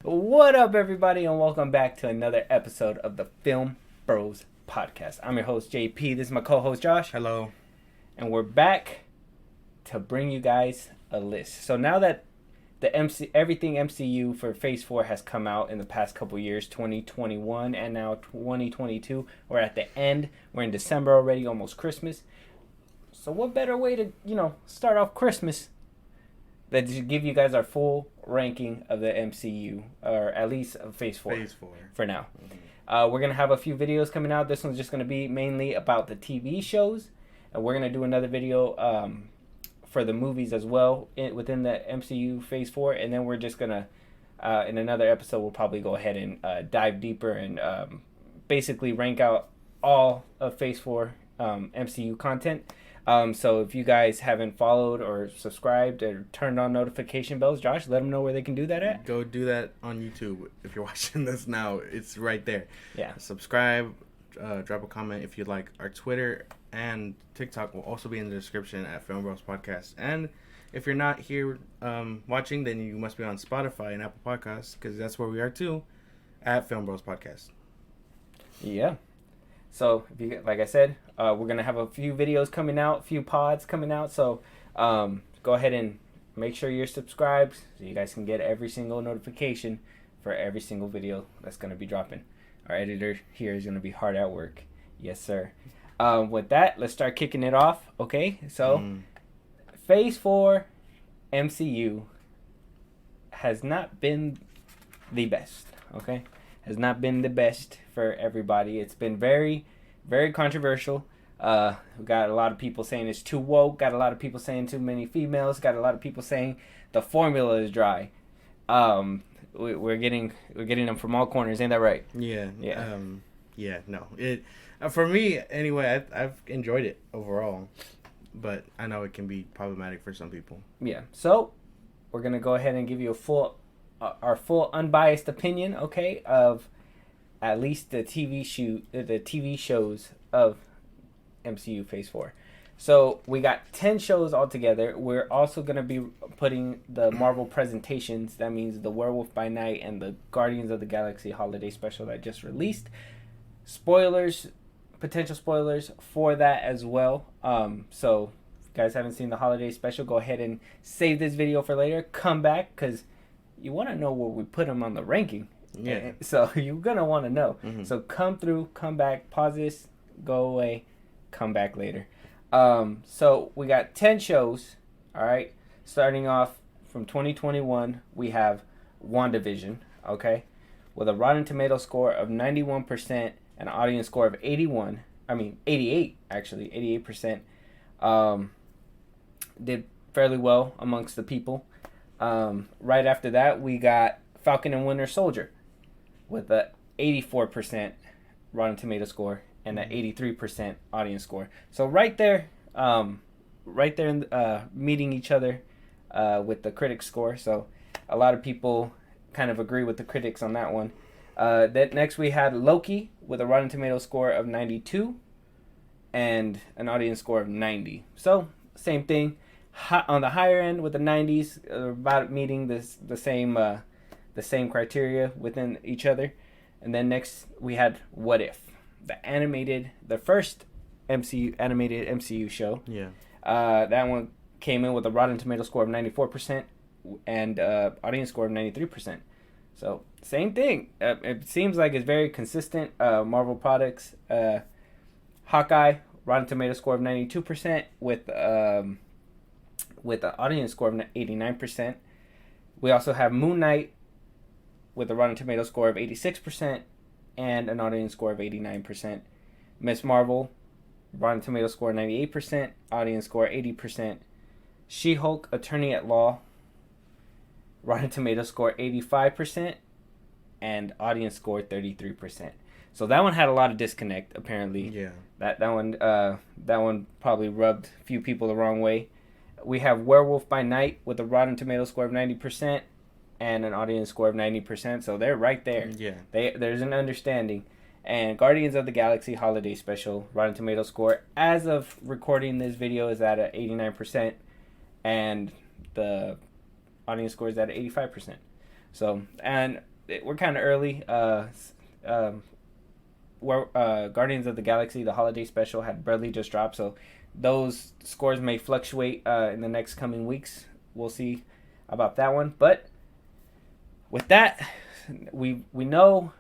What up, everybody, and welcome back to another episode of the FilmBros podcast. I'm your host, JP. This is my co-host, Josh. Hello. And we're back to bring you guys a list. So now that everything MCU for Phase 4 has come out in the past couple years, 2021 and now 2022, we're at the end. We're in December already, almost Christmas. So what better way to, start off Christmas than to give you guys our full ranking of the MCU, or at least of Phase 4. Phase 4. For now. Mm-hmm. We're going to have a few videos coming out. This one's just going to be mainly about the TV shows. And we're going to do another video for the movies as well within the MCU Phase 4. And then we're just going to, in another episode, we'll probably go ahead and dive deeper and basically rank out all of Phase 4 MCU content. So if you guys haven't followed or subscribed or turned on notification bells, Josh, let them know where they can do that at. Go do that on YouTube. If you're watching this now, it's right there. Yeah. Subscribe, drop a comment if you'd like. Our Twitter and TikTok will also be in the description at FilmBros Podcast. And if you're not here watching, then you must be on Spotify and Apple Podcasts, because that's where we are too, at FilmBros Podcast. Yeah. So, like I said, we're going to have a few videos coming out, a few pods coming out. So, go ahead and make sure you're subscribed so you guys can get every single notification for every single video that's going to be dropping. Our editor here is going to be hard at work. Yes, sir. With that, let's start kicking it off. Okay, so Phase 4 MCU has not been the best. Okay, has not been the best for everybody. It's been very, very controversial. We got a lot of people saying it's too woke. Got a lot of people saying too many females. Got a lot of people saying the formula is dry. We're getting them from all corners. Ain't that right? Yeah. Yeah. No. It for me anyway. I've enjoyed it overall, but I know it can be problematic for some people. Yeah. So we're gonna go ahead and give you our full unbiased opinion, okay, of at least the TV shows of MCU Phase 4. So we got 10 shows altogether. We're also going to be putting the Marvel presentations. That means the Werewolf by Night and the Guardians of the Galaxy holiday special that just released. Spoilers, potential spoilers for that as well. So if you guys haven't seen the holiday special, go ahead and save this video for later. Come back, because you want to know where we put them on the ranking. Yeah. So you're going to want to know. Mm-hmm. So come through, come back, pause this, go away, come back later. So we got 10 shows, all right? Starting off from 2021, we have WandaVision, okay? With a Rotten Tomato score of 91% and an audience score of 88, actually, 88%. Did fairly well amongst the people. Right after that, we got Falcon and Winter Soldier with a 84% Rotten Tomato score and an 83% audience score. So right there, meeting each other with the critics score. So a lot of people kind of agree with the critics on that one. Next we had Loki with a Rotten Tomato score of 92 and an audience score of 90. So same thing. On the higher end with the 90s, about meeting the same criteria within each other. And then next we had What If, the first animated MCU show. Yeah. That one came in with a Rotten Tomato score of 94% and audience score of 93%. So same thing. It seems like it's very consistent. Marvel products. Hawkeye, Rotten Tomato score of 92% with an audience score of 89%. We also have Moon Knight with a Rotten Tomato score of 86% and an audience score of 89%. Miss Marvel, Rotten Tomato score 98%, audience score 80%. She-Hulk, Attorney at Law, Rotten Tomato score 85% and audience score 33%. So that one had a lot of disconnect, apparently. Yeah. That one probably rubbed a few people the wrong way. We have Werewolf by Night with a Rotten Tomato score of 90% and an audience score of 90%. So they're right there. Yeah. There's an understanding. And Guardians of the Galaxy Holiday Special, Rotten Tomato score, as of recording this video, is at 89%. And the audience score is at 85%. So, and we're kind of early. Where Guardians of the Galaxy, the holiday special, had barely just dropped, so those scores may fluctuate in the next coming weeks. We'll see about that one. But with that, we know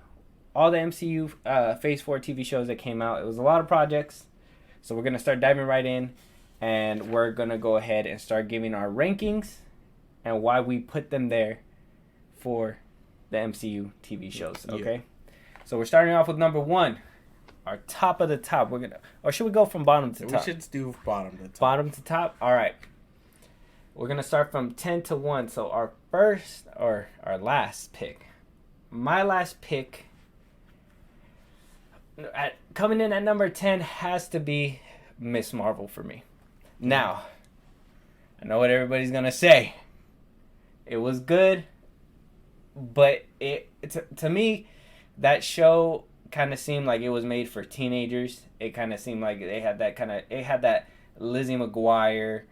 all the MCU Phase 4 TV shows that came out. It was a lot of projects, so we're going to start diving right in, and we're going to go ahead and start giving our rankings and why we put them there for the MCU TV shows, okay? Yeah. So we're starting off with number 1, our top of the top. Or should we go from bottom to top? We should do bottom to top. Bottom to top? All right. We're going to start from 10 to 1. So our first, or our last pick. My last pick, coming in at number 10, has to be Miss Marvel for me. Now, I know what everybody's going to say. It was good, but to me, that show kind of seemed like it was made for teenagers. It kind of seemed like it had that Lizzie McGuire,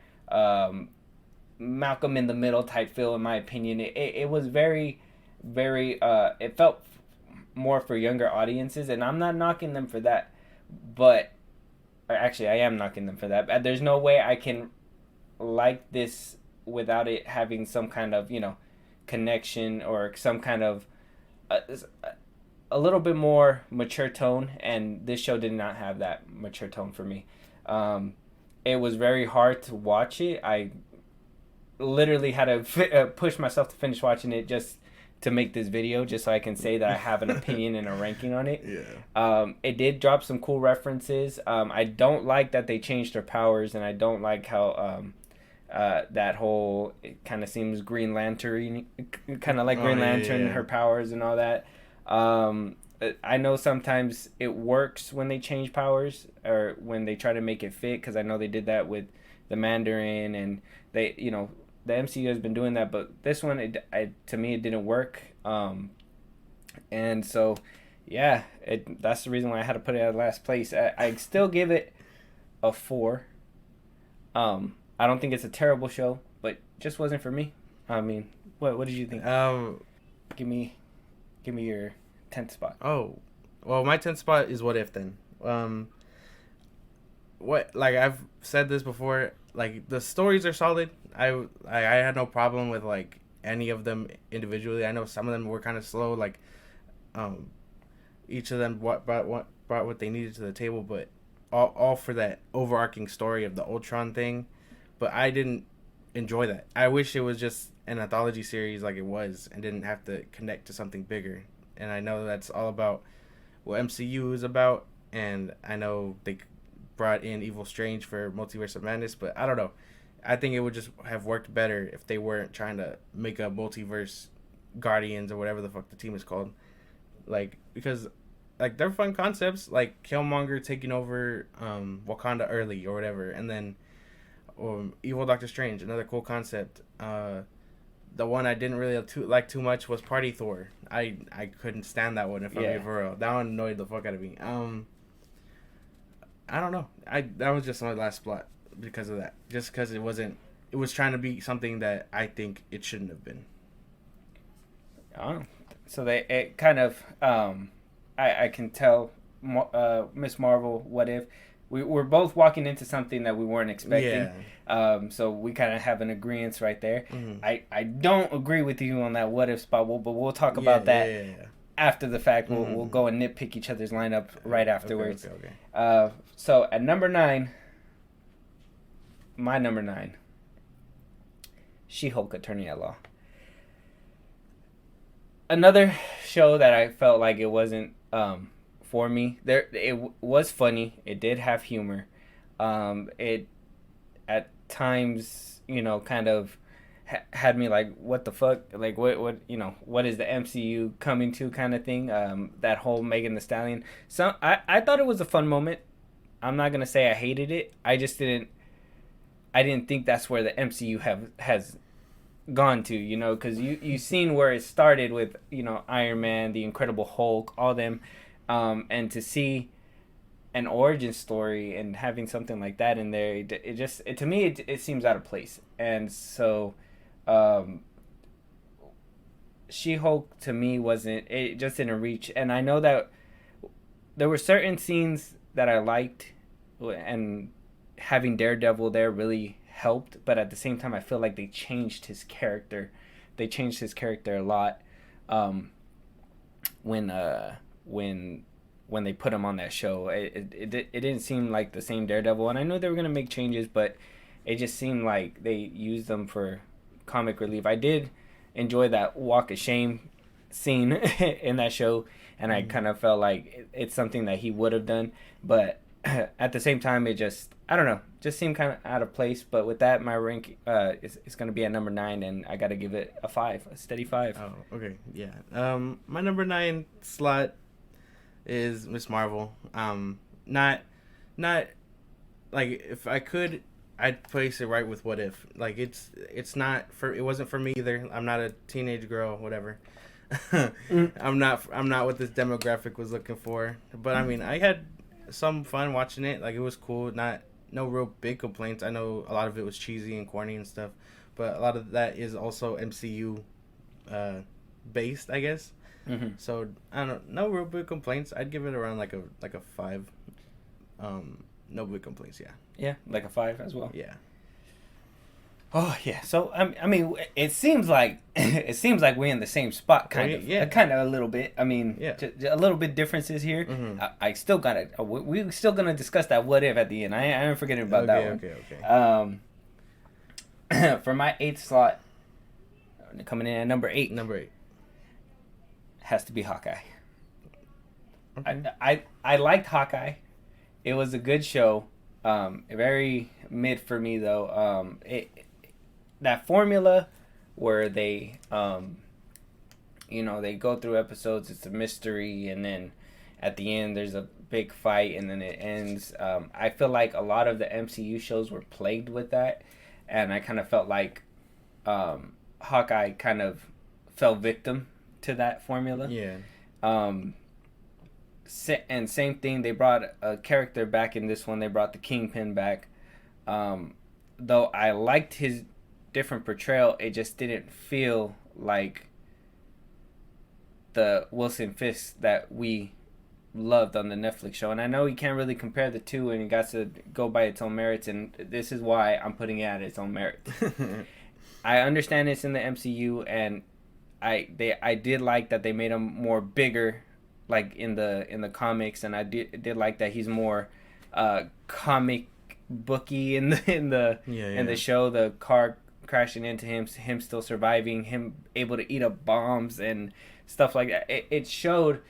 Malcolm in the Middle type feel, in my opinion. It was very, very, it felt more for younger audiences, and I'm not knocking them for that, but actually I am knocking them for that. There's no way I can like this without it having some kind of, connection or some kind of a little bit more mature tone, and this show did not have that mature tone for me. It was very hard to watch it. I literally had to push myself to finish watching it just to make this video, just so I can say that I have an opinion and a ranking on it. Yeah. It did drop some cool references. I don't like that they changed her powers, and I don't like how that whole, it kind of seems Green Lantern, kind of like Green Lantern, her powers and all that. I know sometimes it works when they change powers or when they try to make it fit, because I know they did that with the Mandarin, and they, the MCU has been doing that, but this one, to me, it didn't work. And so, yeah, that's the reason why I had to put it at last place. I still give it a 4. I don't think it's a terrible show, but just wasn't for me. I mean, what did you think? Give me your 10th spot. Oh, well, my 10th spot is What If then. Like I've said this before, like the stories are solid. I had no problem with like any of them individually. I know some of them were kind of slow, like each of them brought what they needed to the table, but all for that overarching story of the Ultron thing. But I didn't enjoy that. I wish it was just an anthology series like it was and didn't have to connect to something bigger. And I know that's all about what MCU is about, and I know they brought in Evil Strange for Multiverse of Madness, but I don't know. I think it would just have worked better if they weren't trying to make a multiverse Guardians or whatever the fuck the team is called. Like, because like they're fun concepts, like Killmonger taking over Wakanda early or whatever, and then Evil Doctor Strange, another cool concept. The one I didn't really like too much was Party Thor. I couldn't stand that one, if I'm being for real. That one annoyed the fuck out of me. I don't know. That was just my last spot because of that. Just because it was trying to be something that I think it shouldn't have been. Oh, so it kind of I can tell Miss Marvel, What If. We're both walking into something that we weren't expecting. Yeah. So we kind of have an agreement right there. Mm-hmm. I don't agree with you on that What If spot, but we'll talk about that after the fact. Mm-hmm. We'll go and nitpick each other's lineup right afterwards. Okay. So at number 9, my number 9, She-Hulk Attorney at Law. Another show that I felt like it wasn't for me. It was funny. It did have humor. It at times, kind of had me like, what the fuck? Like, what what is the MCU coming to kind of thing? That whole Megan Thee Stallion. So I thought it was a fun moment. I'm not gonna say I hated it. I just didn't think that's where the MCU has gone to, because you've seen where it started with, Iron Man, the Incredible Hulk, all them. And to see an origin story and having something like that in there, to me it seems out of place. And so, She-Hulk to me wasn't, it just didn't reach. And I know that there were certain scenes that I liked, and having Daredevil there really helped, but at the same time I feel like they changed his character. They changed his character a lot when they put him on that show. It didn't seem like the same Daredevil, and I knew they were going to make changes, but it just seemed like they used them for comic relief. I did enjoy that walk of shame scene in that show, and I kind of felt like it's something that he would have done, but at the same time, it just, I don't know, just seemed kind of out of place. But with that, my rank is going to be at number 9, and I got to give it a 5, a steady 5. Oh, okay, yeah. My number 9 slot is Miss Marvel. Not like, if I could, I'd place it right with What If. Like, it's not for, it wasn't for me either. I'm not a teenage girl, whatever. I'm not what this demographic was looking for. But I mean, I had some fun watching it. Like, it was cool. No real big complaints. I know a lot of it was cheesy and corny and stuff, but a lot of that is also MCU based, I guess. Mm-hmm. So I don't know. No real big complaints. I'd give it around like a 5. No big complaints. Yeah. Yeah, like a 5 as well. Yeah. Oh yeah. So I mean, it seems like we're in the same spot, kind of. Yeah. Kind of a little bit. I mean, yeah. A little bit differences here. Mm-hmm. I still gotta. We're still gonna discuss that What If at the end. I ain't forgetting about that one. Okay. For my 8th slot, coming in at number 8. Number 8 has to be Hawkeye. Okay. I liked Hawkeye. It was a good show. Very mid for me though. That formula where they they go through episodes, it's a mystery, and then at the end there's a big fight and then it ends. I feel like a lot of the MCU shows were plagued with that, and I kind of felt like Hawkeye kind of fell victim to that formula. Yeah. And same thing, they brought a character back in this one. They brought the Kingpin back. Though I liked his different portrayal, it just didn't feel like the Wilson Fisk that we loved on the Netflix show. And I know you can't really compare the two, and it got to go by its own merits, and this is why I'm putting it at its own merits. I understand it's in the MCU, and I did like that they made him more bigger, like in the comics, and I did like that he's more comic booky in the show. The car crashing into him still surviving, him able to eat up bombs and stuff like that. It showed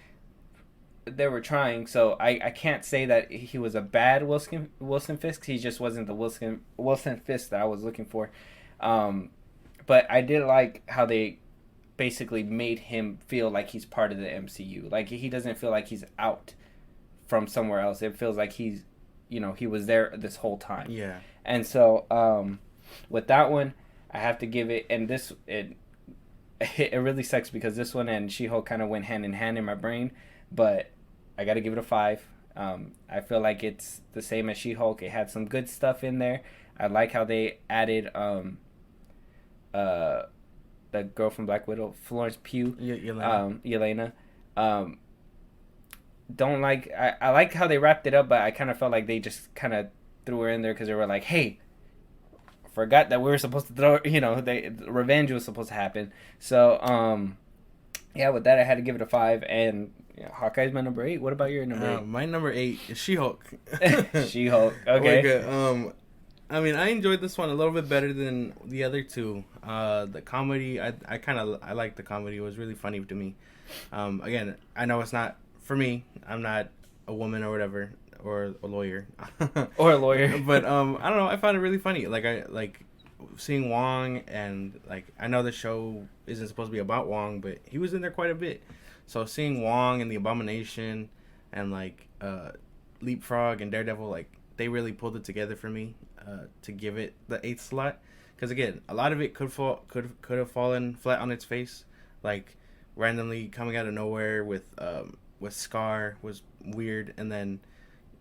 they were trying. So I can't say that he was a bad Wilson Fisk. He just wasn't the Wilson Fisk that I was looking for. But I did like how they basically made him feel like he's part of the MCU. Like, he doesn't feel like he's out from somewhere else. It feels like he's, he was there this whole time. Yeah. And so with that one, I have to give it, and it really sucks because this one and She-Hulk kind of went hand in hand in my brain, but I got to give it a 5. I feel like it's the same as She-Hulk. It had some good stuff in there. I like how they added the girl from Black Widow, Florence Pugh, Yelena. Don't like. I like how they wrapped it up, but I kind of felt like they just kind of threw her in there because they were like, "Hey, forgot that we were supposed to throw." Revenge was supposed to happen. So, yeah, with that, I had to give it a 5. And Hawkeye's my number 8. What about your number 8? My number 8 is She-Hulk. She-Hulk. Okay. Like, I mean, I enjoyed this one a little bit better than the other two. The comedy, I liked the comedy. It was really funny to me. Again, I know it's not for me. I'm not a woman or whatever, or a lawyer. Or a lawyer. But I don't know. I found it really funny. Like, I like seeing Wong, and like, I know the show isn't supposed to be about Wong, but he was in there quite a bit. So seeing Wong and the Abomination and like Leapfrog and Daredevil, like, they really pulled it together for me to give it the 8th slot. Because again, a lot of it could have fallen flat on its face, like randomly coming out of nowhere with Scar was weird, and then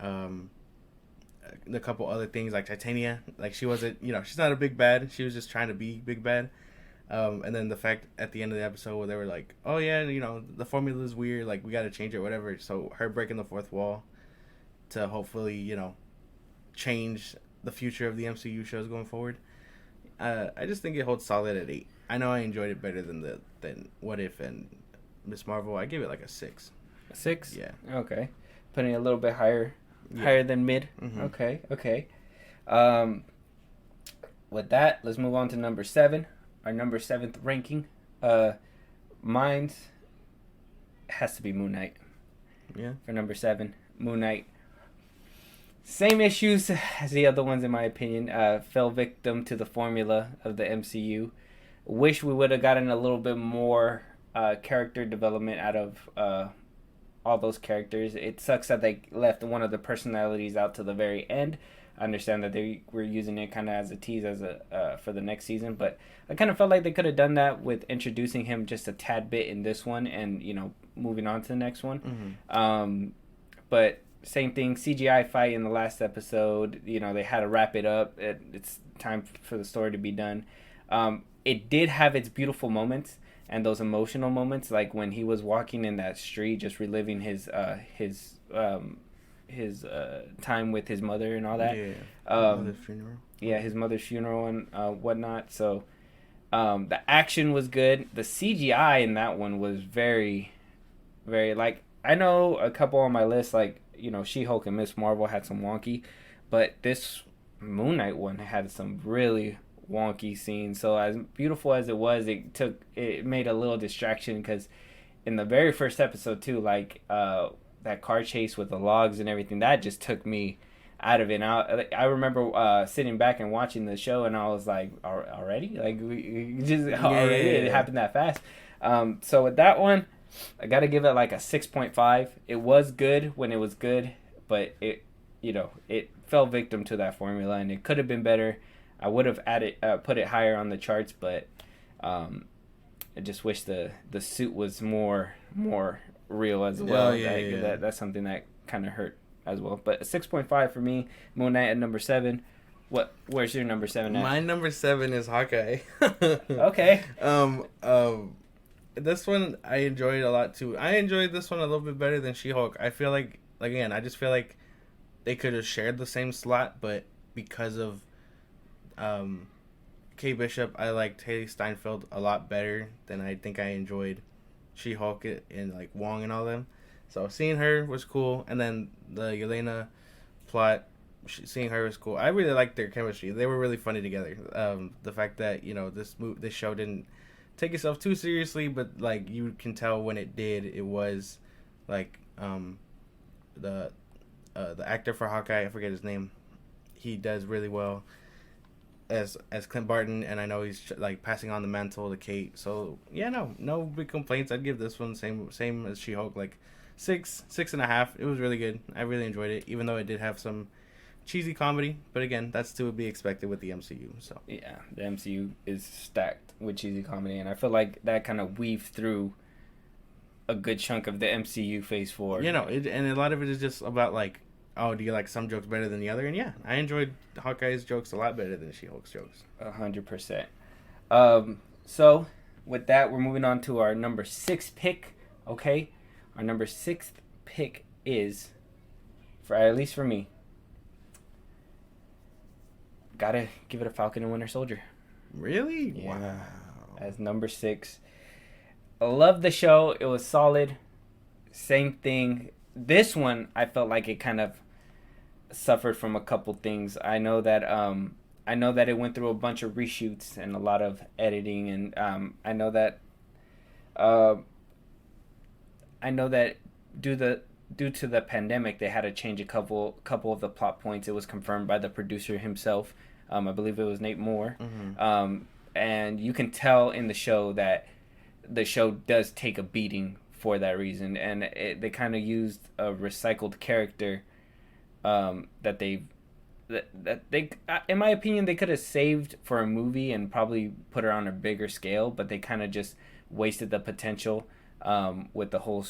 a couple other things like Titania, like she wasn't, she's not a big bad, she was just trying to be big bad. And then the fact at the end of the episode where they were like, oh yeah, you know, the formula is weird, like we got to change it, whatever. So her breaking the fourth wall to hopefully, you know, change the future of the MCU shows going forward. I just think it holds solid at 8. I know I enjoyed it better than What If and Miss Marvel. I give it like a 6. A 6? Yeah. Okay. Putting it a little bit higher than mid. Mm-hmm. Okay. With that, let's move on to number 7. Our number 7th ranking. Mine has to be Moon Knight. Yeah. For number 7, Moon Knight. Same issues as the other ones, in my opinion. Fell victim to the formula of the MCU. Wish we would have gotten a little bit more character development out of all those characters. It sucks that they left one of the personalities out to the very end. I understand that they were using it kind of as a tease for the next season, but I kind of felt like they could have done that with introducing him just a tad bit in this one and, you know, moving on to the next one. Mm-hmm. But same thing, CGI fight in the last episode, you know, they had to wrap it up. It's time for the story to be done. It did have its beautiful moments and those emotional moments, like when he was walking in that street, just reliving his time with his mother and all that. Yeah. Mother's funeral. Yeah, his mother's funeral and whatnot. So the action was good. The CGI in that one was very, very, like, I know a couple on my list, like, you know, She-Hulk and Miss Marvel had some wonky, but this Moon Knight one had some really wonky scenes. So as beautiful as it was, it made a little distraction, because in the very first episode too, like that car chase with the logs and everything, that just took me out of it. And I remember sitting back and watching the show, and I was like, already? Like, already? It happened that fast. So with that one, I got to give it like a 6.5. It was good when it was good, but it fell victim to that formula, and it could have been better. I would have put it higher on the charts, but I just wish the suit was more real as well. That's something that kind of hurt as well. But a 6.5 for me. Moon Knight at number 7. Where's your number 7 at? My number 7 is Hawkeye. Okay. This one I enjoyed a lot too. I enjoyed this one a little bit better than She-Hulk. I feel like again, I just feel like they could have shared the same slot, but because of Kay Bishop, I liked Haley Steinfeld a lot better than I think I enjoyed She-Hulk and like Wong and all them. So seeing her was cool, and then the Yelena plot, seeing her was cool. I really liked their chemistry. They were really funny together. The fact that, you know, this show didn't take itself too seriously, but like you can tell when it did, it was like the actor for Hawkeye, I forget his name, he does really well as Clint Barton, and I know he's like passing on the mantle to Kate. So yeah, no big complaints. I'd give this one same as She-Hulk, like 6.5. It was really good. I really enjoyed it, even though it did have some cheesy comedy, but again, that's to be expected with the MCU. So yeah, the MCU is stacked with cheesy comedy, and I feel like that kind of weaved through a good chunk of the MCU Phase 4. You know, and a lot of it is just about like, oh, do you like some jokes better than the other? And yeah, I enjoyed Hawkeye's jokes a lot better than She-Hulk's jokes. 100%. So with that, we're moving on to our number 6 pick. Okay, our number 6th pick is, at least for me, gotta give it a Falcon and Winter Soldier. Really? Yeah. Wow. As number 6. I love the show. It was solid. Same thing. This one, I felt like it kind of suffered from a couple things. I know that it went through a bunch of reshoots and a lot of editing, and I know that due to the pandemic, they had to change a couple of the plot points. It was confirmed by the producer himself. I believe it was Nate Moore. Mm-hmm. And you can tell in the show that the show does take a beating for that reason. And they kind of used a recycled character that they, in my opinion, they could have saved for a movie and probably put her on a bigger scale, but they kind of just wasted the potential with the whole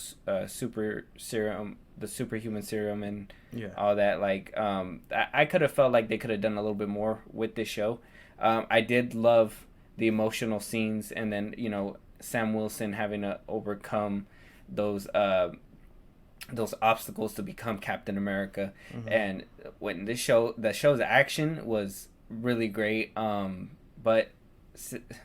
super serum, the superhuman serum, and all that. Like, I could have felt like they could have done a little bit more with this show. I did love the emotional scenes, and then Sam Wilson having to overcome those obstacles to become Captain America. And when the show's action was really great, but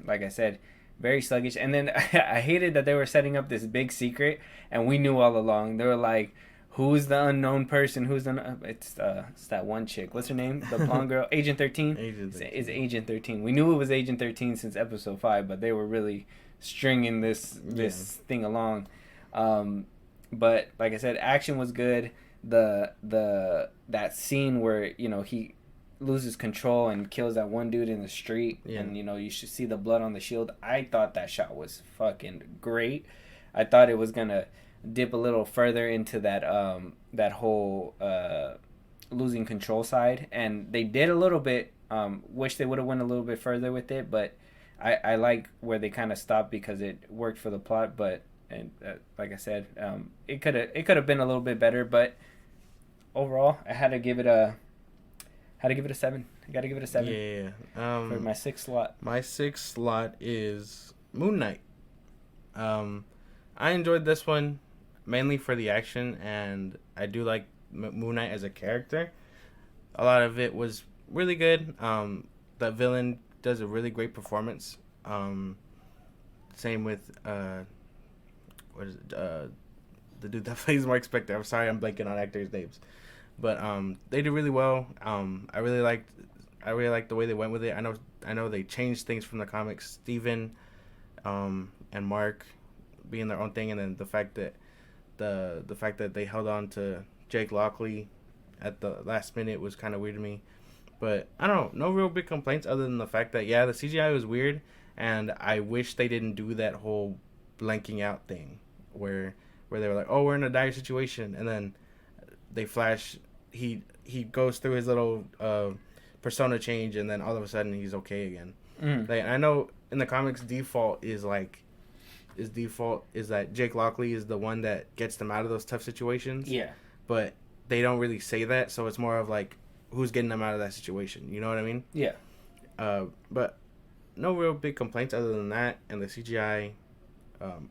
like I said, very sluggish. And then I hated that they were setting up this big secret, and we knew all along. They were like, who's the unknown person? It's that one chick. What's her name? The blonde girl. Agent 13? It's Agent 13. We knew it was Agent 13 since episode 5, but they were really stringing this thing along. But like I said, action was good. That scene where, he loses control and kills that one dude in the street, and you should see the blood on the shield. I thought that shot was fucking great. I thought it was gonna dip a little further into that whole losing control side, and they did a little bit. Wish they would have went a little bit further with it, but I like where they kind of stopped because it worked for the plot. But like I said, it could have been a little bit better, but overall, I had to give it a 7. I got to give it a 7. Yeah. For my 6th slot. My 6th slot is Moon Knight. I enjoyed this one mainly for the action, and I do like Moon Knight as a character. A lot of it was really good. The villain does a really great performance. Same with what is it? The dude that plays Mark Spector. I'm sorry, I'm blanking on actors' names, but they did really well. I really liked the way they went with it. I know they changed things from the comics. Steven and Mark being their own thing, and then the fact that they held on to Jake Lockley at the last minute was kind of weird to me. But I don't know, no real big complaints other than the fact that the CGI was weird, and I wish they didn't do that whole blanking out thing where they were like, oh, we're in a dire situation, and then they flash, he goes through his little persona change, and then all of a sudden he's okay again. Like, I know in the comics default is that Jake Lockley is the one that gets them out of those tough situations. Yeah. But they don't really say that, so it's more of like, who's getting them out of that situation? You know what I mean? Yeah. But no real big complaints other than that, and the CGI.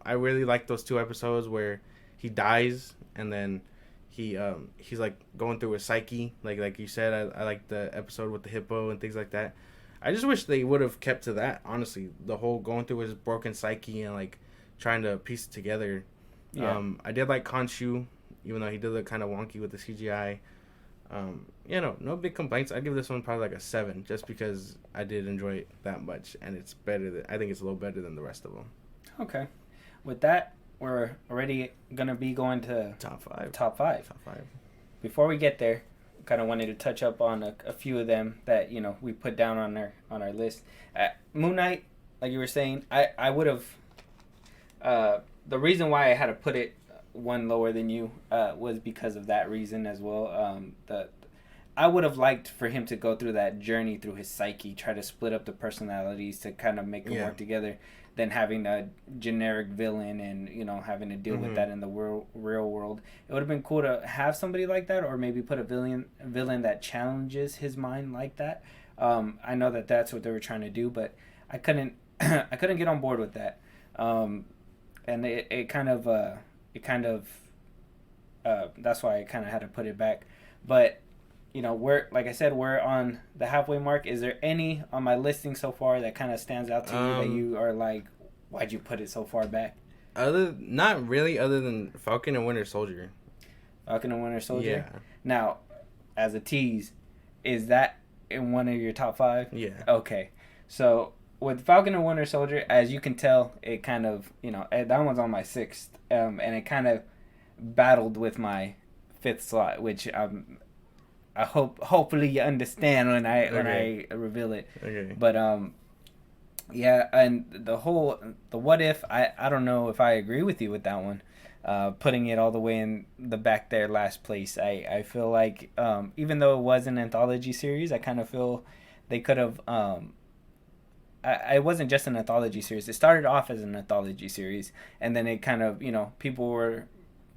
I really like those 2 episodes where he dies, and then he's like going through his psyche, like you said. I like the episode with the hippo and things like that. I just wish they would have kept to that, honestly. The whole going through his broken psyche and like trying to piece it together. Yeah. I did like Khonshu, even though he did look kind of wonky with the CGI. No big complaints. I give this one probably like a 7, just because I did enjoy it that much, and I think it's a little better than the rest of them. Okay. With that, we're already gonna be going to top 5. Top 5. Before we get there, kind of wanted to touch up on a few of them that we put down on our list. Moon Knight, like you were saying, I would have. The reason why I had to put it one lower than you was because of that reason as well. I would have liked for him to go through that journey through his psyche, try to split up the personalities to kind of make them work together, than having a generic villain and having to deal with that in the real world. It would have been cool to have somebody like that, or maybe put a villain that challenges his mind like that. I know that's what they were trying to do, but I couldn't get on board with that. And it kind of that's why I kind of had to put it back. But we're on the halfway mark. Is there any on my listing so far that kind of stands out to you that you are like, why'd you put it so far back? Not really, other than Falcon and Winter Soldier. Falcon and Winter Soldier? Yeah. Now, as a tease, is that in one of your top 5? Yeah. Okay. So, with Falcon and Winter Soldier, as you can tell, it kind of, that one's on my 6th. And it kind of battled with my 5th slot, which I hopefully you understand when I reveal it. Okay. But yeah, and the what if, I don't know if I agree with you with that one. Putting it all the way in the back there, last place. I feel like even though it was an anthology series, I kind of feel they could have. It wasn't just an anthology series. It started off as an anthology series, and then it kind of people were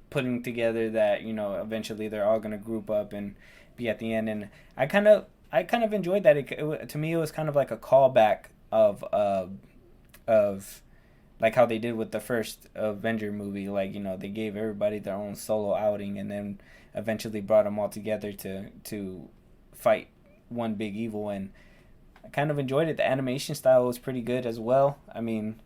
putting together that eventually they're all gonna group up and be at the end, and I kind of enjoyed that. To me, it was kind of like a callback of like how they did with the first Avenger movie. Like, you know, they gave everybody their own solo outing, and then eventually brought them all together to fight one big evil. And I kind of enjoyed it. The animation style was pretty good as well. I mean,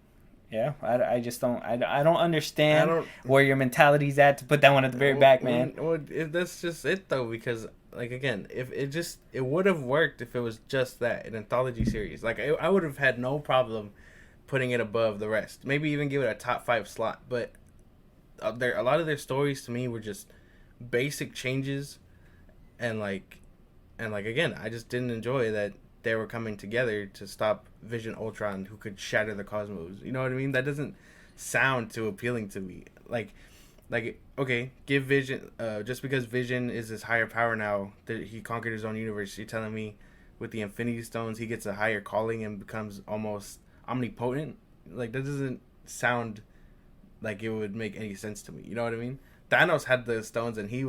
yeah, I just don't understand where your mentality's at to put that one at the very back, man. That's just it though, because like again, if it would have worked if it was just that an anthology series. Like I would have had no problem putting it above the rest. Maybe even give it a top 5 slot. But a lot of their stories to me were just basic changes, and again, I just didn't enjoy that they were coming together to stop Vision Ultron, who could shatter the cosmos. You know what I mean? That doesn't sound too appealing to me. Like okay, give Vision just because Vision is this higher power now that he conquered his own universe. You're telling me with the Infinity Stones he gets a higher calling and becomes almost omnipotent? Like, that doesn't sound like it would make any sense to me. You know what I mean? Thanos had the stones and he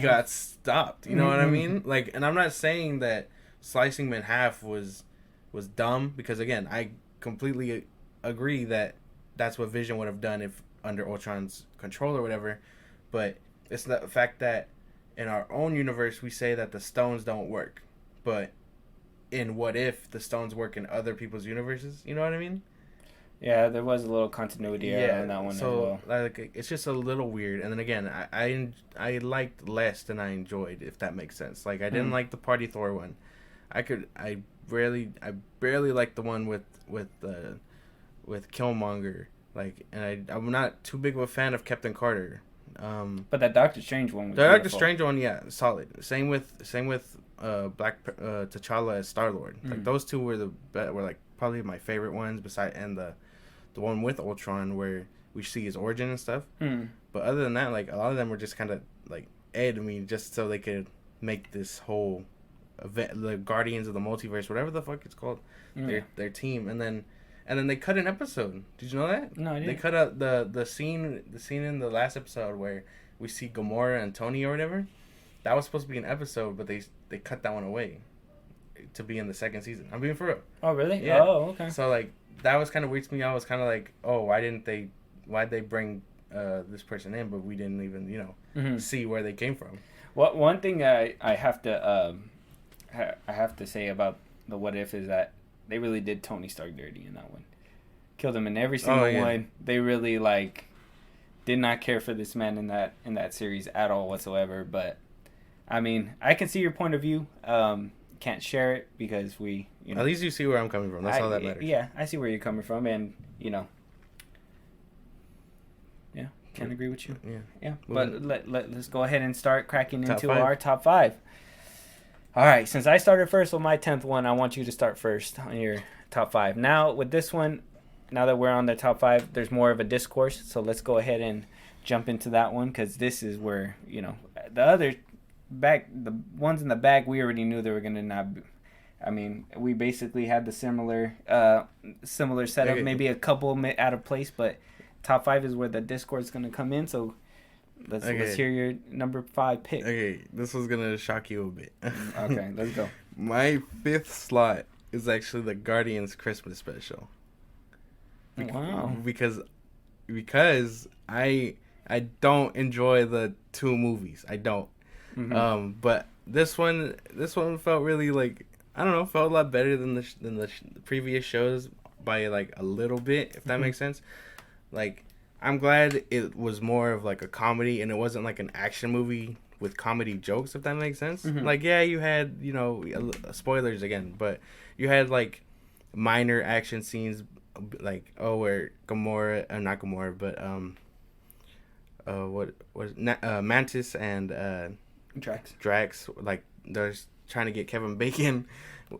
got stopped. You know what I mean? Like, and I'm not saying that slicing him in half was dumb, because again, I completely agree that that's what Vision would have done if under Ultron's control or whatever. But it's the fact that in our own universe we say that the stones don't work, but in What If, the stones work in other people's universes. You know what I mean? Yeah, there was a little continuity error on that one as well. Like, it's just a little weird. And then again, I liked less than I enjoyed, if that makes sense. Like, I didn't like the Party Thor one. I barely liked the one with Killmonger. Like, and I'm not too big of a fan of Captain Carter. But that Doctor Strange one was the Doctor Strange one, yeah, solid. Same with Black T'Challa as Star-Lord. Like, those two were like probably my favorite ones, and the one with Ultron where we see his origin and stuff. But other than that, like, a lot of them were just kind of like just so they could make this whole event, the Guardians of the Multiverse, whatever the fuck it's called, their team, and then they cut an episode. Did you know that? No, I didn't. They cut out the scene in the last episode where we see Gamora and Tony or whatever. That was supposed to be an episode, but they cut that one away to be in the second season. I'm being for real. Oh, really? Yeah. Oh, okay. So, like, that was kind of weird to me. I was kind of like, oh, why'd they bring this person in, but we didn't even, see where they came from. One thing I have to say about the What If is that they really did Tony Stark dirty in that one. Killed him in every single one. They really, like, did not care for this man in that series at all whatsoever. But I mean, I can see your point of view. Can't share it because we, At least you see where I'm coming from. That's all that matters. Yeah, I see where you're coming from, and can't agree with you. Yeah. But let's go ahead and start cracking into our top 5. All right, since I started first with my 10th one, I want you to start first on your top 5. Now, with this one, now that we're on the top 5, there's more of a discourse. So let's go ahead and jump into that one, because this is where, the ones in the back, we already knew they were going to not be. I mean, we basically had the similar setup, maybe a couple out of place, but top 5 is where the discourse is going to come in. So let's hear your number 5 pick. Okay, this was going to shock you a bit. Okay, let's go. My 5th slot is actually the Guardians Christmas special. Wow. Because I don't enjoy the 2 movies. I don't. But this one felt really, like, I don't know, felt a lot better than the previous shows by, like, a little bit, if that makes sense. Like, I'm glad it was more of, like, a comedy, and it wasn't like an action movie with comedy jokes, if that makes sense. Like, yeah, you had, spoilers again, but you had, like, minor action scenes, like, where Gamora, not Gamora, but Mantis and Drax, like, they're trying to get Kevin Bacon,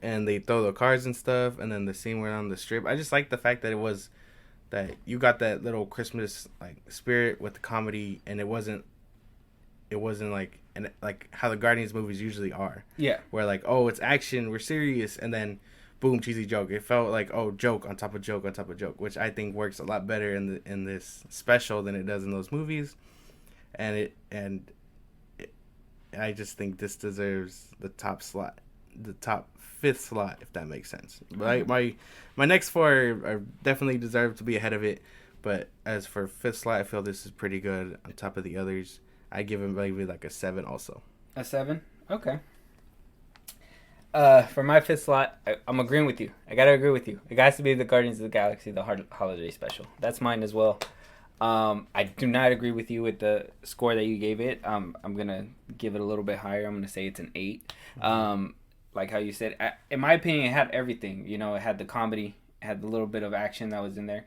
and they throw the cards and stuff, and then the scene where on the strip. I just like the fact that that you got that little Christmas, like, spirit with the comedy, and it wasn't like how the Guardians movies usually are. Yeah. Where, like, oh, it's action, we're serious, and then boom, cheesy joke. It felt like, oh, joke on top of joke on top of joke, which I think works a lot better in this special than it does in those movies. I just think this deserves the top slot. the top 5th slot, if that makes sense. But my next 4 are definitely deserve to be ahead of it. But as for 5th slot, I feel this is pretty good on top of the others. I give him maybe like a 7 also. A 7? Okay. For my 5th slot, I'm agreeing with you. I gotta agree with you. It has to be the Guardians of the Galaxy, the holiday special. That's mine as well. I do not agree with you with the score that you gave it. I'm gonna give it a little bit higher. I'm gonna say it's an 8. Like how you said, in my opinion, it had everything. You know, it had the comedy, it had the little bit of action that was in there.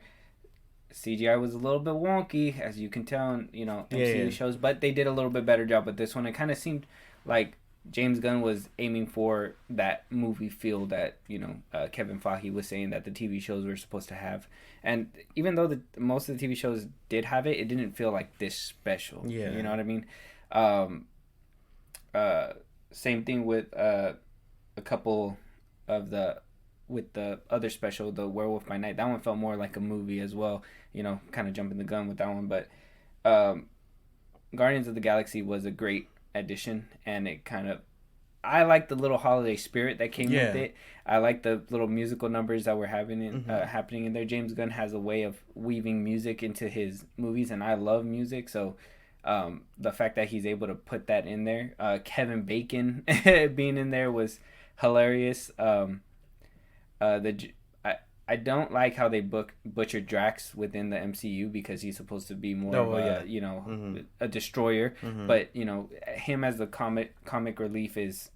CGI was a little bit wonky, as you can tell in, you know, MCU shows, but they did a little bit better job with this one. It kind of seemed like James Gunn was aiming for that movie feel that, you know, Kevin Feige was saying that the TV shows were supposed to have. And even though most of the TV shows did have it, it didn't feel like this special. Yeah. You know what I mean? Same thing with a couple of with the other special, the Werewolf by Night. That one felt more like a movie as well. You know, kind of jumping the gun with that one. But Guardians of the Galaxy was a great addition, and it kind of, I like the little holiday spirit that came with it. I like the little musical numbers that were happening in there. James Gunn has a way of weaving music into his movies, and I love music, so the fact that he's able to put that in there, Kevin Bacon being in there was hilarious. I don't like how they butchered Drax within the MCU because he's supposed to be more you know, a destroyer. But, you know, him as the comic relief is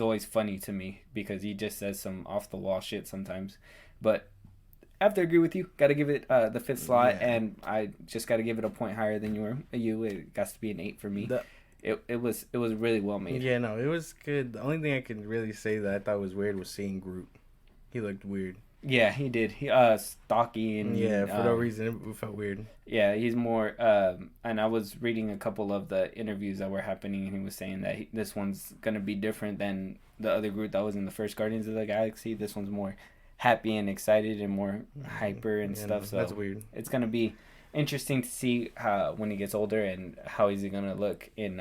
always funny to me because he just says some off the wall shit sometimes. But I have to agree with you. Got to give it the 5th slot, and I just got to give it a point higher than you. It got to be an 8 for me. It was really well made. Yeah, no, it was good. The only thing I can really say that I thought was weird was seeing Groot. He looked weird. Yeah, he did. He stocky and for no reason it felt weird. Yeah, he's more. And I was reading a couple of the interviews that were happening, and he was saying that this one's gonna be different than the other Groot that was in the first Guardians of the Galaxy. This one's more happy and excited and more hyper and stuff. No, so that's weird. It's gonna be interesting to see how when he gets older and how he's gonna look in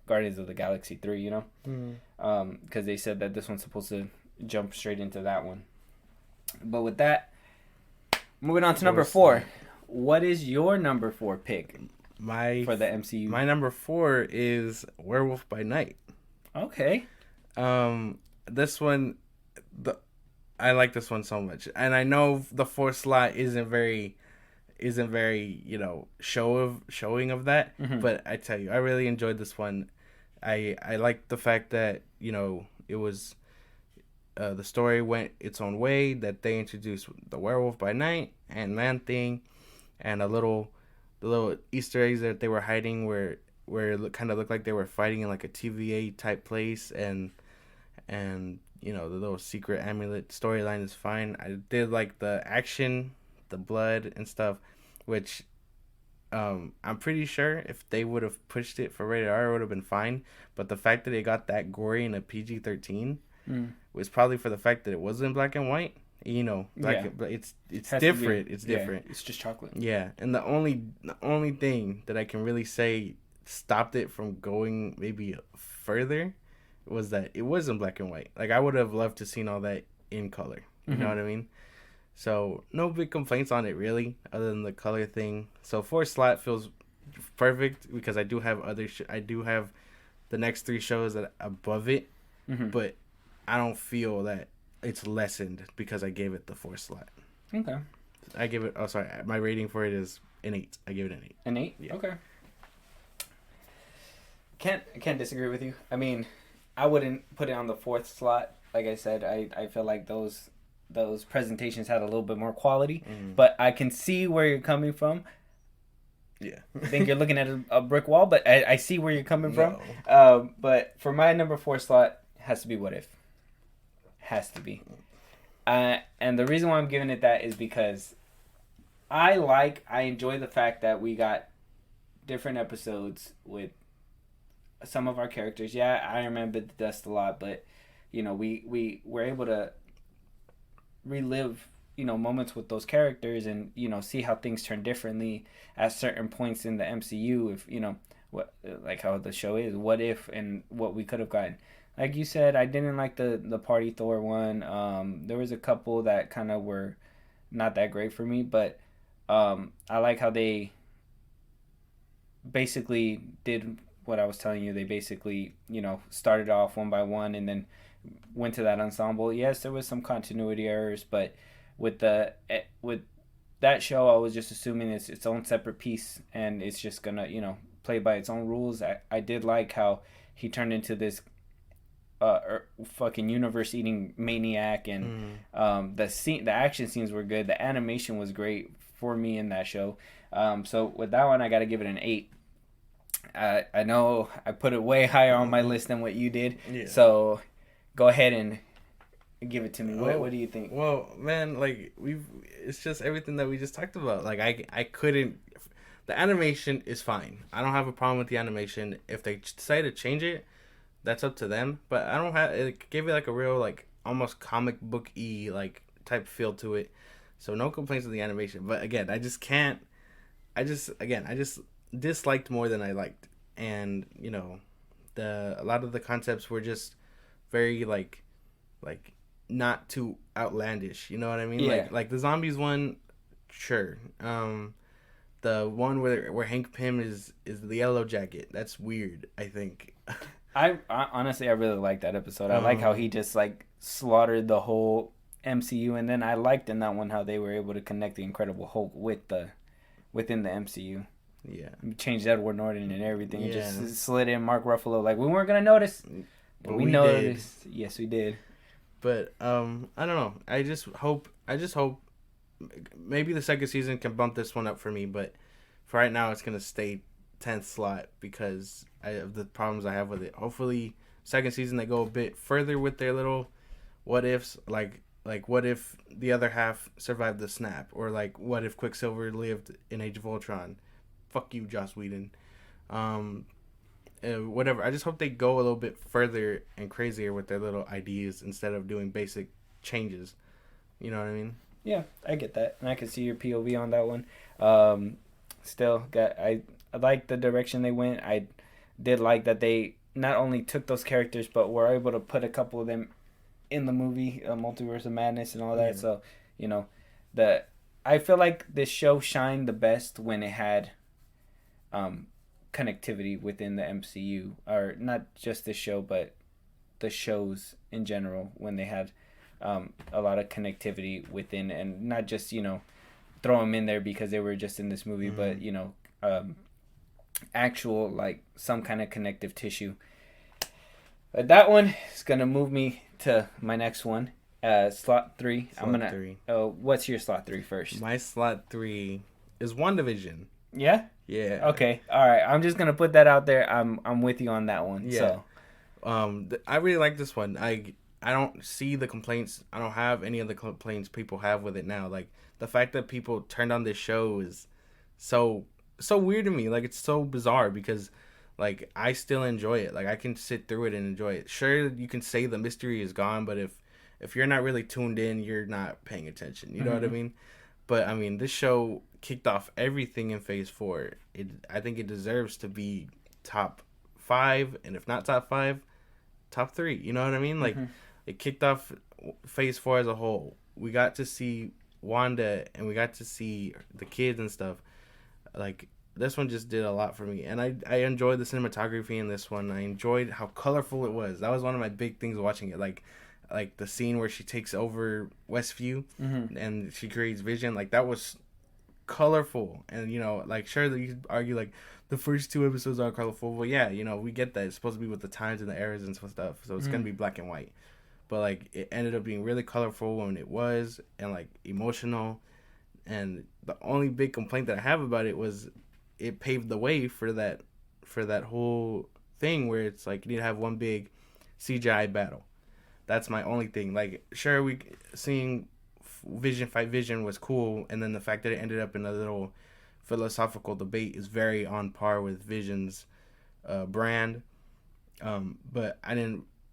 Guardians of the Galaxy 3. You know, because they said that this one's supposed to jump straight into that one. But with that, moving on to number 4. What is your number 4 pick for the MCU? My number 4 is Werewolf by Night. Okay. This one, I like this one so much, and I know the 4th slot isn't very, you know, showing of that. But I tell you, I really enjoyed this one. I like the fact that, you know, it was. The story went its own way, that they introduced the Werewolf by Night and Man Thing, and the little Easter eggs that they were hiding where it kind of looked like they were fighting in like a TVA type place, and you know, the little secret amulet storyline is fine. I did like the action, the blood and stuff, which I'm pretty sure if they would have pushed it for rated R, it would have been fine. But the fact that it got that gory in a PG-13 was probably for the fact that it wasn't black and white. You know, like it's different. It's different. It's just chocolate. Yeah, and the only thing that I can really say stopped it from going maybe further was that it wasn't black and white. Like, I would have loved to seen all that in color. You know what I mean? So no big complaints on it really, other than the color thing. So 4th slot feels perfect because I do have I do have the next 3 shows that above it, but I don't feel that it's lessened because I gave it the 4th slot. Okay. I give it. Oh, sorry. My rating for it is an 8. I give it an 8. An 8? Yeah. Okay. Can't disagree with you. I mean, I wouldn't put it on the 4th slot. Like I said, I feel like those presentations had a little bit more quality, but I can see where you're coming from. Yeah. I think you're looking at a brick wall, but I see where you're coming from. But for my number 4 slot, it has to be What If. Has to be. And the reason why I'm giving it that is because I enjoy the fact that we got different episodes with some of our characters. Yeah, Iron Man bit the dust a lot, but you know, we were able to relive, you know, moments with those characters and, you know, see how things turn differently at certain points in the MCU. If, you know, what, like how the show is, what if and what we could have gotten. like you said, I didn't like the Party Thor one. There was a couple that kind of were not that great for me, but I like how they basically did what I was telling you. They basically, started off one by one and then went to that ensemble. Yes, there was some continuity errors, but with with that show, I was just assuming it's its own separate piece and it's just gonna, play by its own rules. I did like how he turned into this fucking universe eating maniac, and the action scenes were good. The animation was great for me in that show. So with that one, I got to give it an 8. I know I put it way higher on my list than what you did. Yeah. So go ahead and give it to me. What do you think? Well, man, like it's just everything that we just talked about. Like I couldn't. The animation is fine. I don't have a problem with the animation. If they decide to change it, that's up to them. But I don't have. It gave it like a real like almost comic book-y like type feel to it. So no complaints with the animation. But again, I just can't. I just disliked more than I liked, and a lot of the concepts were just very like not too outlandish. You know what I mean? Yeah. Like the zombies one, sure. The one where Hank Pym is the Yellow Jacket. That's weird. I think. I honestly I really liked that episode. I like how he just like slaughtered the whole MCU, and then I liked in that one how they were able to connect the Incredible Hulk within the MCU. Yeah. Changed Edward Norton and everything. Yeah. Just slid in Mark Ruffalo. Like, we weren't going to notice. But we noticed. Did. Yes, we did. But, I don't know. I just hope maybe the second season can bump this one up for me. But for right now, it's going to stay 10th slot because of the problems I have with it. Hopefully, second season, they go a bit further with their little what ifs. Like what if the other half survived the snap? Or, like, what if Quicksilver lived in Age of Ultron? Fuck you, Joss Whedon. Whatever. I just hope they go a little bit further and crazier with their little ideas instead of doing basic changes. You know what I mean? Yeah, I get that, and I can see your POV on that one. I like the direction they went. I did like that they not only took those characters, but were able to put a couple of them in the movie, Multiverse of Madness and all that. Yeah. So, I feel like this show shined the best when it had connectivity within the MCU, or not just this show, but the shows in general, when they had a lot of connectivity within, and not just throw them in there because they were just in this movie, but actual like some kind of connective tissue. That one is gonna move me to my next one, slot 3. What's your slot 3 first? My slot 3 is WandaVision. Yeah. Yeah. Okay. All right. I'm just gonna put that out there. I'm with you on that one. Yeah. So, I really like this one. I don't see the complaints. I don't have any of the complaints people have with it now. Like the fact that people turned on this show is so weird to me. Like it's so bizarre because like I still enjoy it. Like I can sit through it and enjoy it. Sure, you can say the mystery is gone, but if you're not really tuned in, you're not paying attention. You know what I mean? But I mean, this show kicked off everything in Phase 4. I think it deserves to be top 5, and if not top 5, top 3. You know what I mean? Like it kicked off Phase 4 as a whole. We got to see Wanda, and we got to see the kids and stuff. Like this one just did a lot for me, and I enjoyed the cinematography in this one. I enjoyed how colorful it was. That was one of my big things watching it. Like the scene where she takes over Westview and she creates Vision. Like that was colorful, and like sure that you could argue like the first 2 episodes are colorful. Well, yeah, we get that it's supposed to be with the times and the eras and stuff, so it's gonna be black and white. But like it ended up being really colorful when it was, and like emotional. And the only big complaint that I have about it was it paved the way for that whole thing where it's like you need to have one big CGI battle. That's my only thing. Like, sure, seeing Vision fight Vision was cool, and then the fact that it ended up in a little philosophical debate is very on par with Vision's brand. But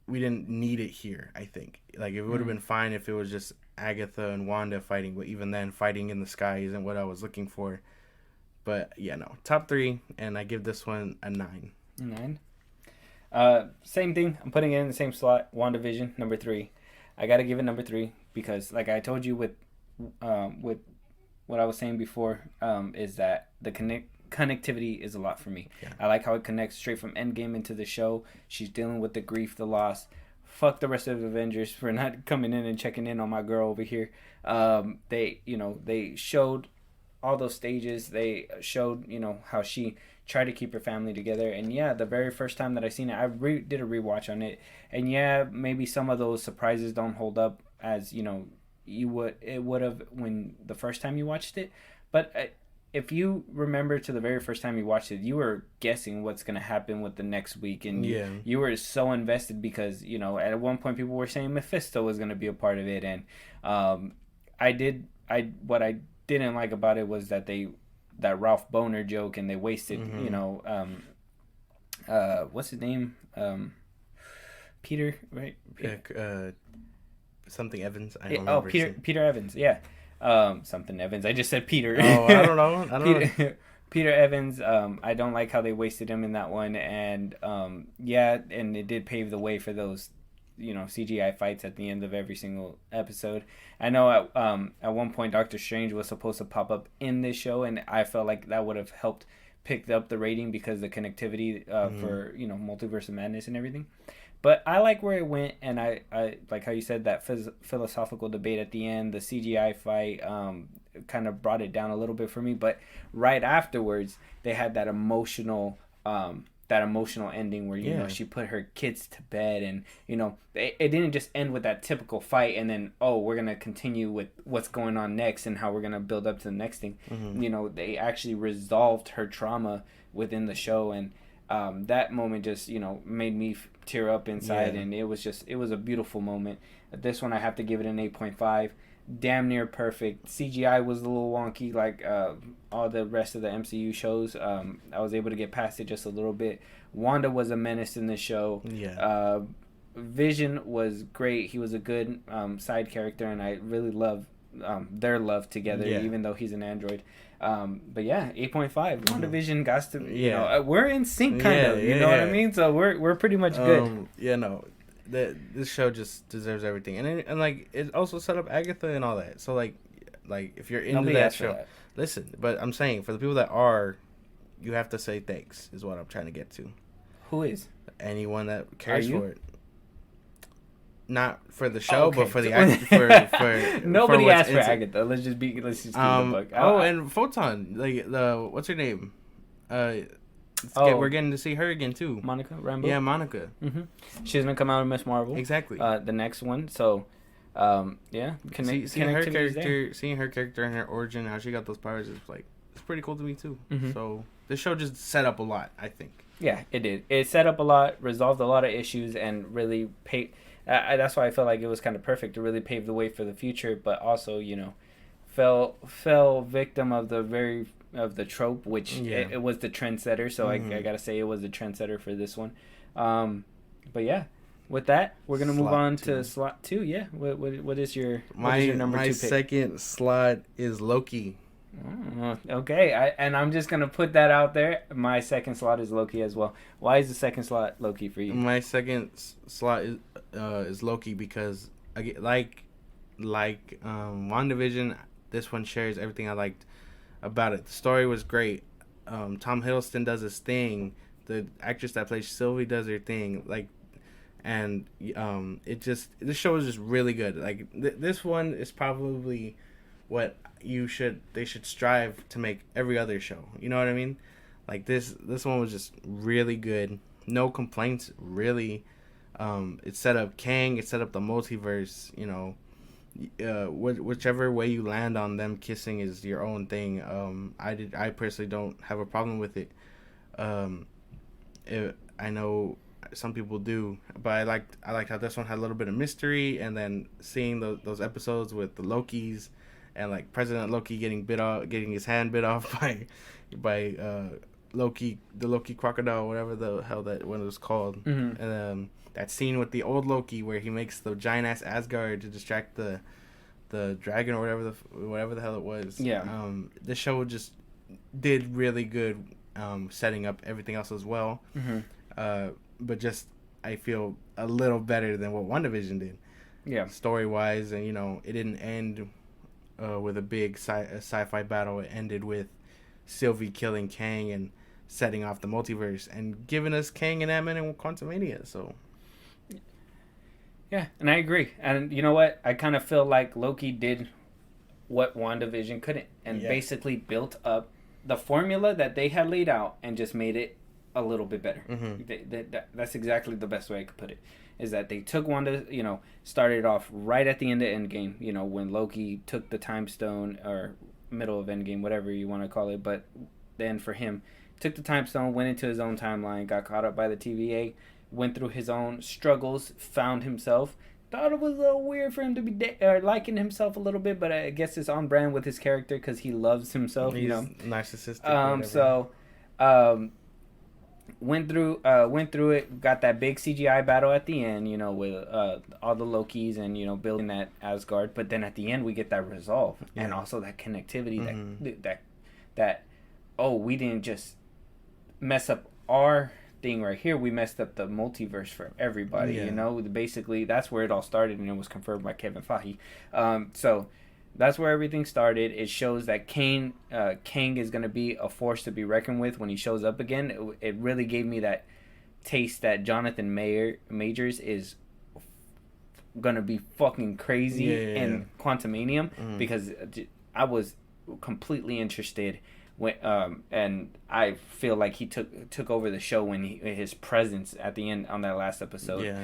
we didn't need it here. I think like it would have been fine if it was just Agatha and Wanda fighting, but even then, fighting in the sky isn't what I was looking for. But yeah, no, top 3, and I give this one a 9. 9. Same thing. I'm putting it in the same slot. WandaVision, number 3. I gotta give it number 3 because, like I told you with what I was saying before, is that the connectivity is a lot for me. Yeah. I like how it connects straight from Endgame into the show. She's dealing with the grief, the loss. Fuck the rest of the Avengers for not coming in and checking in on my girl over here. They showed all those stages. They showed, how she tried to keep her family together. And yeah, the very first time that I seen it, I did a rewatch on it. And yeah, maybe some of those surprises don't hold up as, it would have when the first time you watched it. But if you remember to the very first time you watched it, you were guessing what's going to happen with the next week. And you were so invested because, at one point people were saying Mephisto was going to be a part of it. And what I didn't like about it was that that Ralph Boner joke, and they wasted, what's his name? Peter, right? Something Evans. I don't remember. Peter Evans. Yeah. Something Evans. I just said Peter. Oh, I don't know. Peter Evans. I don't like how they wasted him in that one, and and it did pave the way for those, CGI fights at the end of every single episode. I know at one point Doctor Strange was supposed to pop up in this show, and I felt like that would have helped pick up the rating because the connectivity for Multiverse of Madness and everything. But I like where it went, and I like how you said that philosophical debate at the end. The CGI fight kind of brought it down a little bit for me. But right afterwards, they had that emotional ending where she put her kids to bed, and it didn't just end with that typical fight, and then we're gonna continue with what's going on next and how we're gonna build up to the next thing. They actually resolved her trauma within the show, and that moment just made me tear up inside, and it was a beautiful moment. This one I have to give it an 8.5. Damn near perfect. CGI was a little wonky like all the rest of the MCU shows. I was able to get past it just a little bit. Wanda was a menace in the show. Vision was great. He was a good side character, and I really love their love together, even though he's an android. But yeah, 8.5. WandaVision got to, we're in sync kind of, you know what I mean? So we're pretty much good. This show just deserves everything. And like, it also set up Agatha and all that. So like if you're into that show, listen, but I'm saying for the people that are, you have to say thanks is what I'm trying to get to. Who is? Anyone that cares for it. Not for the show, but for the for nobody asked for Agatha. Let's just keep the book. And Photon, like what's her name? We're getting to see her again too. Monica Rambeau. Yeah, Monica. Mm-hmm. She's gonna come out of Miss Marvel. Exactly. The next one. So, seeing her character and her origin, how she got those powers is it's pretty cool to me too. Mm-hmm. So this show just set up a lot, I think. Yeah, it did. It set up a lot, resolved a lot of issues, and really paid. That's why I felt like it was kind of perfect to really pave the way for the future, but also, fell victim of the trope, which it was the trendsetter. So I gotta say it was the trendsetter for this one. But yeah, with that, we're gonna move on to slot 2. Yeah, what is your number 2 pick? My second slot is Loki. Okay, I'm just gonna put that out there. My second slot is Loki as well. Why is the second slot Loki for you? My second slot is Loki because like WandaVision, this one shares everything I liked about it. The story was great. Tom Hiddleston does his thing. The actress that plays Sylvie does her thing. And this show is just really good. Like this one is probably what they should strive to make every other show. You know what I mean? Like this one was just really good. No complaints, really. It set up Kang. It set up the multiverse. Whichever way you land on them kissing is your own thing. I personally don't have a problem with it. I know some people do, but I liked how this one had a little bit of mystery, and then seeing those episodes with the Lokis. And like President Loki getting his hand bit off by Loki, the Loki crocodile, whatever the hell that one was called. Mm-hmm. And that scene with the old Loki where he makes the giant ass Asgard to distract the dragon or whatever the hell it was. Yeah. This show just did really good setting up everything else as well. Mm-hmm. but just I feel a little better than what WandaVision did. Yeah. Story wise, and it didn't end with a big sci-fi battle. It ended with Sylvie killing Kang and setting off the multiverse and giving us Kang and Ant-Man and Quantumania. So yeah, and I agree. And you know what? I kind of feel like Loki did what WandaVision couldn't, and basically built up the formula that they had laid out and just made it a little bit better. That's exactly the best way I could put it. Is that they took Wanda, started off right at the end of Endgame, when Loki took the Time Stone, or middle of Endgame, whatever you want to call it. But then for him, took the Time Stone, went into his own timeline, got caught up by the TVA, went through his own struggles, found himself. Thought it was a little weird for him to be liking himself a little bit, but I guess it's on brand with his character because he loves himself. He's narcissistic. Went through it, got that big CGI battle at the end, with all the Lokis and building that Asgard. But then at the end we get that resolve and also that connectivity that we didn't just mess up our thing right here, we messed up the multiverse for everybody. Basically that's where it all started, and it was confirmed by Kevin Feige. So that's where everything started. It shows that Kang is going to be a force to be reckoned with when he shows up again. It really gave me that taste that Jonathan Majors is going to be fucking crazy in Quantumania, because I was completely interested when, and I feel like he took over the show when his presence at the end on that last episode.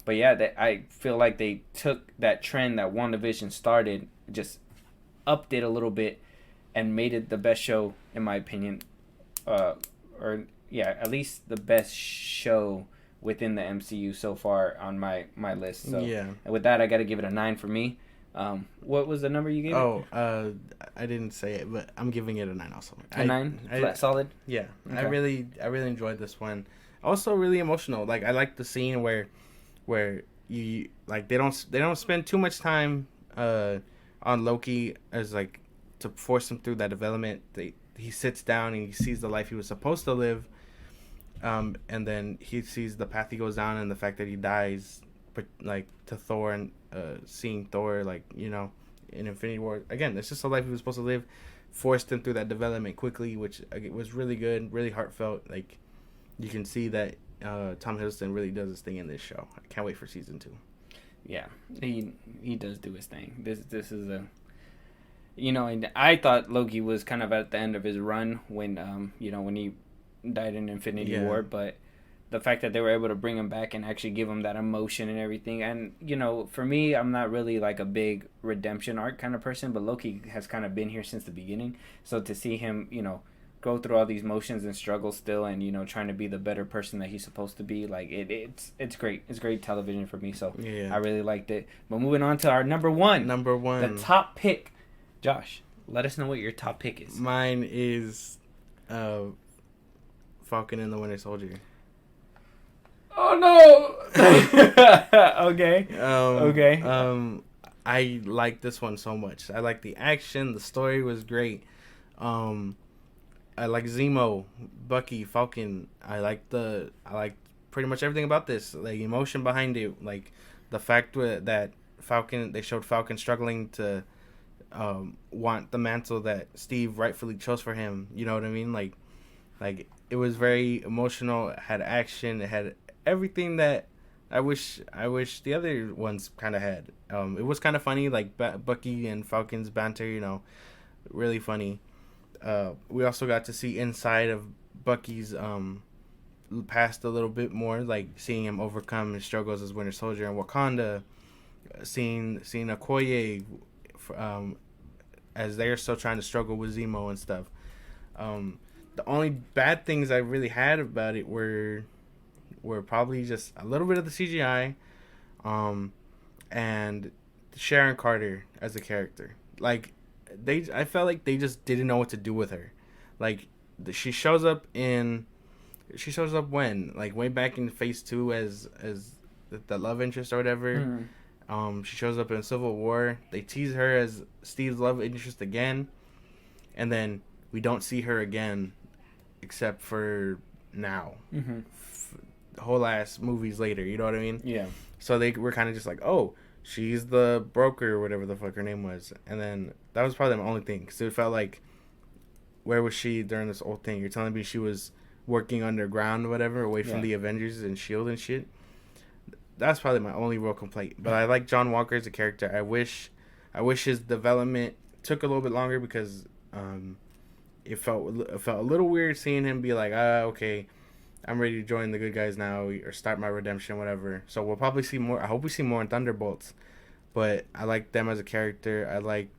But yeah, I feel like they took that trend that WandaVision started, just upped it a little bit, and made it the best show, in my opinion. At least the best show within the MCU so far on my list. So and with that, I got to give it a 9 for me. What was the number you gave it? I didn't say it, but I'm giving it a 9 also. A 9? Flat, solid? Yeah. Okay. I really enjoyed this one. Also really emotional. Like, I like the scene where you like they don't spend too much time on Loki as like to force him through that development. He sits down and he sees the life he was supposed to live, and then he sees the path he goes down and the fact that he dies, but like to Thor, and seeing Thor like in Infinity War again. It's just a life he was supposed to live, forced him through that development quickly, which was really good, really heartfelt. Like you can see that. Tom Hiddleston really does his thing in this show. I can't wait for season 2. Yeah, he does do his thing. This is and I thought Loki was kind of at the end of his run when when he died in Infinity War, but the fact that they were able to bring him back and actually give him that emotion and everything, and for me, I'm not really like a big redemption arc kind of person, but Loki has kind of been here since the beginning, so to see him go through all these motions and struggles still, and trying to be the better person that he's supposed to be, like it's great. It's great television for me, so I really liked it. But moving on to our number one, the top pick. Josh, let us know what your top pick is. Mine is Falcon and the Winter Soldier. Oh no. Okay. I like this one so much. I like the action. The story was great. I like Zemo, Bucky, Falcon. I like pretty much everything about this. Like emotion behind it, like the fact that Falcon. They showed Falcon struggling to want the mantle that Steve rightfully chose for him. You know what I mean? Like it was very emotional. It had action. It had everything that I wish the other ones kind of had. It was kind of funny, like Bucky and Falcon's banter. Really funny. We also got to see inside of Bucky's past a little bit more, like seeing him overcome his struggles as Winter Soldier in Wakanda, seeing Okoye as they're still trying to struggle with Zemo and stuff. The only bad things I really had about it were probably just a little bit of the CGI, and Sharon Carter as a character. Like I felt like they just didn't know what to do with her. Like she shows up when, like, way back in Phase 2 as the love interest or whatever. She shows up in Civil War. They tease her as Steve's love interest again, and then we don't see her again, except for now. Mm-hmm. Whole ass movies later, you know what I mean? Yeah. So they were kind of just like, oh, she's the broker or whatever the fuck her name was. And then that was probably my only thing. Because it felt like, where was she during this whole thing? You're telling me she was working underground or whatever, away from the Avengers and S.H.I.E.L.D. and shit? That's probably my only real complaint. But I like John Walker as a character. I wish his development took a little bit longer, because it felt a little weird seeing him be like, okay, I'm ready to join the good guys now, or start my redemption, whatever. So we'll probably see more. I hope we see more in Thunderbolts. But I like them as a character. I liked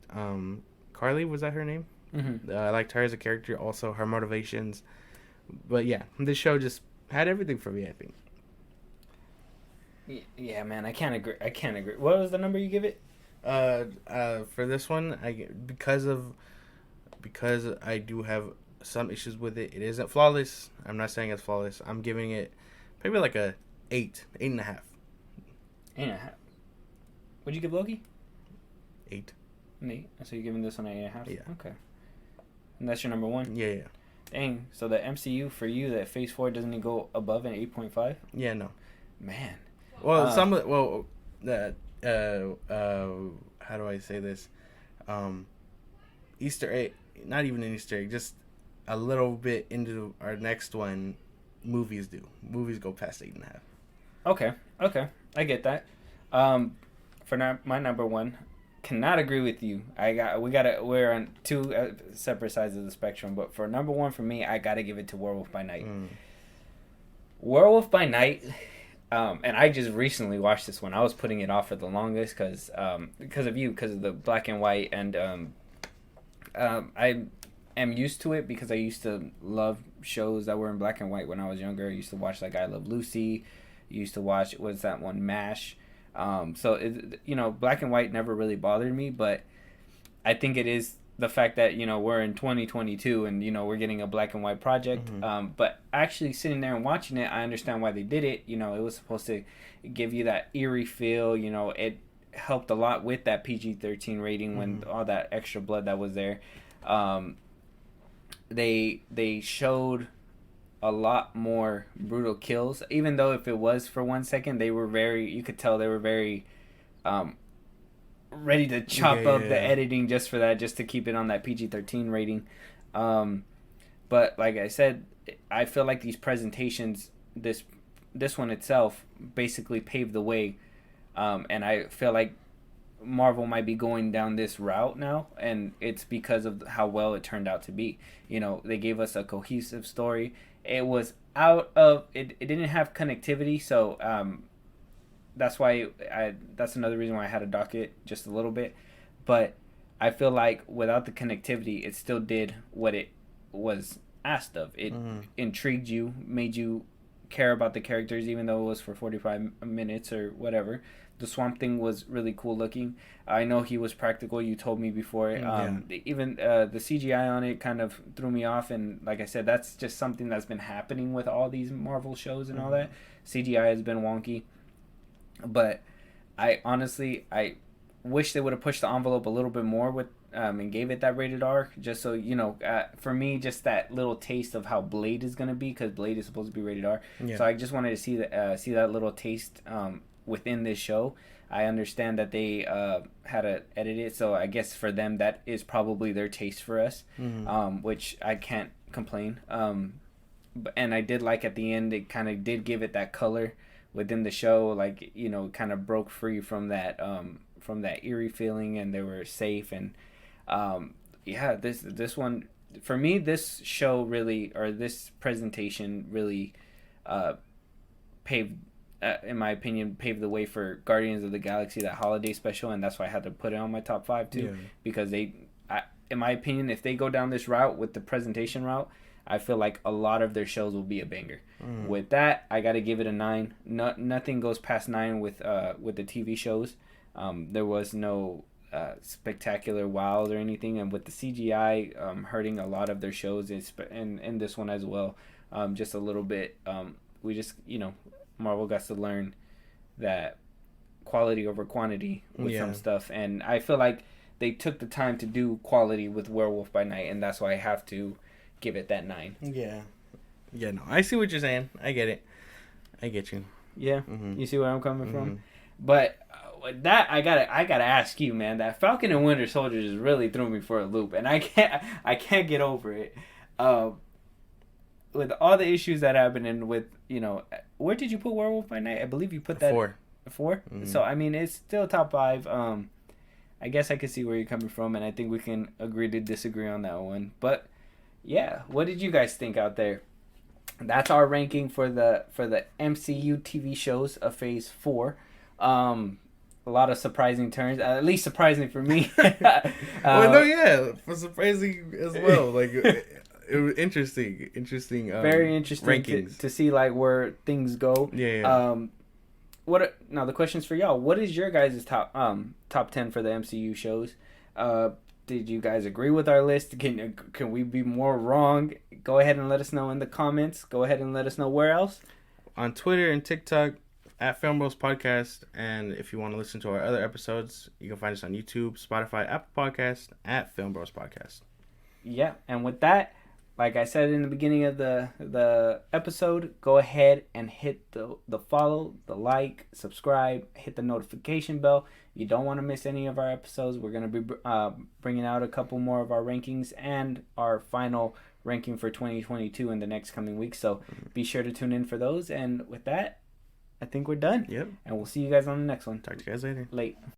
Carly, was that her name? Mm-hmm. I liked her as a character, also her motivations. But yeah, this show just had everything for me, I think. Yeah, man, I can't agree. What was the number you give it? For this one, because I do have some issues with it. It isn't flawless. I'm not saying it's flawless. I'm giving it maybe like a 8.5. 8.5. What'd you give Loki? 8. An 8. So you're giving this one an 8.5? Yeah. Okay. And that's your number one? Yeah. Dang. So the MCU for you, that Phase 4 doesn't it go above an 8.5? Yeah, no. Man. Well, how do I say this? Easter egg, not even an Easter egg, just a little bit into our next one. Movies go past 8.5. Okay. I get that. My number one, cannot agree with you. We're on two separate sides of the spectrum, but for number one for me, I gotta give it to Werewolf by Night. Werewolf by Night. And I just recently watched this one. I was putting it off for the longest because of you, because of the black and white, and I am used to it because I used to love shows that were in black and white when I was younger. I used to watch like I Love Lucy. Used to watch, what's that one, MASH. So black and white never really bothered me, but I think it is the fact that we're in 2022 and we're getting a black and white project. But actually sitting there and watching it, I understand why they did it. It was supposed to give you that eerie feel. It helped a lot with that PG-13 rating when all that extra blood that was there. They showed a lot more brutal kills, even though if it was for 1 second, you could tell they were very ready to chop up the editing just for that, just to keep it on that PG-13 rating. But like I said, I feel like these presentations, this one itself, basically paved the way, and I feel like Marvel might be going down this route now, and it's because of how well it turned out to be. They gave us a cohesive story. It was it didn't have connectivity, so that's why that's another reason why I had to dock it just a little bit. But I feel like without the connectivity, it still did what it was asked of. It intrigued you, made you care about the characters, even though it was for 45 minutes or whatever. The Swamp Thing was really cool looking. I know he was practical. You told me before. Even the CGI on it kind of threw me off. And like I said, that's just something that's been happening with all these Marvel shows and all that. CGI has been wonky. But I honestly wish they would have pushed the envelope a little bit more with and gave it that rated R, just so for me, just that little taste of how Blade is gonna be, because Blade is supposed to be rated R. So I just wanted to see that little taste within this show. I understand that they had to edit it, so I guess for them that is probably their taste for us, which I can't complain. And I did like at the end, it kind of did give it that color within the show, like kind of broke free from that eerie feeling, and they were safe. And this one for me, this show really, or this presentation really paved, in my opinion, paved the way for Guardians of the Galaxy, that holiday special, and that's why I had to put it on my top 5 too, because in my opinion, if they go down this route with the presentation route, I feel like a lot of their shows will be a banger. With that, I got to give it a 9. Nothing goes past 9 with the TV shows. There was no spectacular wows or anything, and with the CGI hurting a lot of their shows, and this one as well, just a little bit. We just Marvel got to learn that quality over quantity with some stuff, and I feel like they took the time to do quality with Werewolf by Night, and that's why I have to give it that 9. Yeah. Yeah, no, I see what you're saying. I get it. I get you. Yeah, Mm-hmm. you see where I'm coming Mm-hmm. from. But with that, I gotta ask you, man. That Falcon and Winter Soldier just really threw me for a loop, and I can't get over it. With all the issues that happened, and with where did you put Werewolf by Night? I believe you put that 4. 4. Mm-hmm. So I mean, it's still top 5. I guess I can see where you're coming from, and I think we can agree to disagree on that one. But yeah, what did you guys think out there? That's our ranking for the MCU TV shows of Phase 4. A lot of surprising turns, at least surprising for me. Well, no, yeah, for surprising as well. Like it was interesting. Very interesting rankings to see like where things go. Yeah. Now the question's for y'all. What is your guys' top 10 for the MCU shows? Did you guys agree with our list? Can we be more wrong? Go ahead and let us know in the comments. Go ahead and let us know where else. On Twitter and TikTok at FilmBros Podcast, and if you want to listen to our other episodes, you can find us on YouTube, Spotify, Apple Podcast at FilmBros Podcast. Yeah, and with that, like I said in the beginning of the episode, go ahead and hit the follow, the like, subscribe, hit the notification bell. You don't want to miss any of our episodes. We're going to be bringing out a couple more of our rankings and our final ranking for 2022 in the next coming weeks. So be sure to tune in for those. And with that, I think we're done. Yep. And we'll see you guys on the next one. Talk to you guys later. Late.